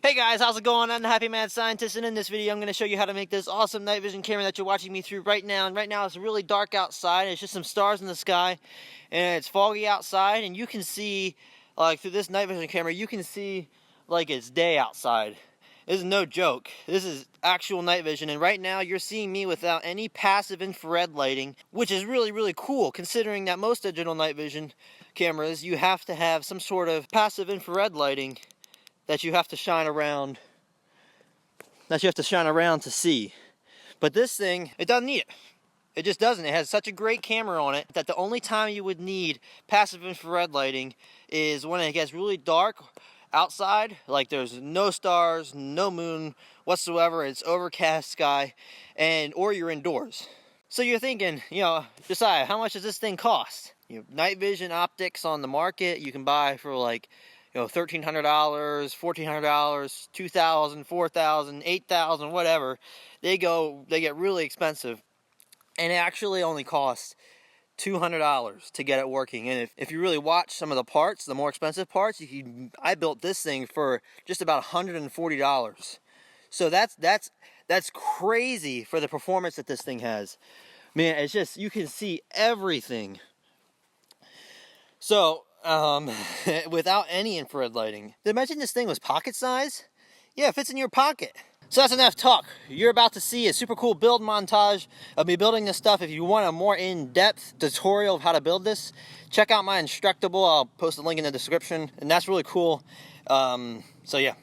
Hey guys, how's it going? I'm the Happy Mad Scientist, and in this video I'm going to show you how to make this awesome night vision camera that you're watching me through right now. And right now it's really dark outside, it's just some stars in the sky, and it's foggy outside, and you can see, like through this night vision camera, you can see like it's day outside. This is no joke. This is actual night vision, and right now you're seeing me without any passive infrared lighting, which is really cool considering that most digital night vision cameras, you have to have some sort of passive infrared lighting that you have to shine around, to see. But this thing, it doesn't need it. It just doesn't. It has such a great camera on it that the only time you would need passive infrared lighting is when it gets really dark outside, like there's no stars, no moon whatsoever, it's overcast sky, or you're indoors. So you're thinking, Josiah, how much does this thing cost? Night vision optics on the market you can buy for like $1,300, $1,400, $2,000, $4,000, $8,000, whatever. They get really expensive, and it actually only costs $200 to get it working. And if you really watch some of the parts, the more expensive parts, I built this thing for just about $140. So that's crazy for the performance that this thing has. Man, it's just, you can see everything. So without any infrared lighting. Imagine this thing was pocket size. Yeah, it fits in your pocket. So that's enough talk. You're about to see a super cool build montage of me building this stuff. If you want a more in-depth tutorial of how to build this, check out my Instructable. I'll post a link in the description, and that's really cool. So yeah,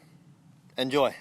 enjoy.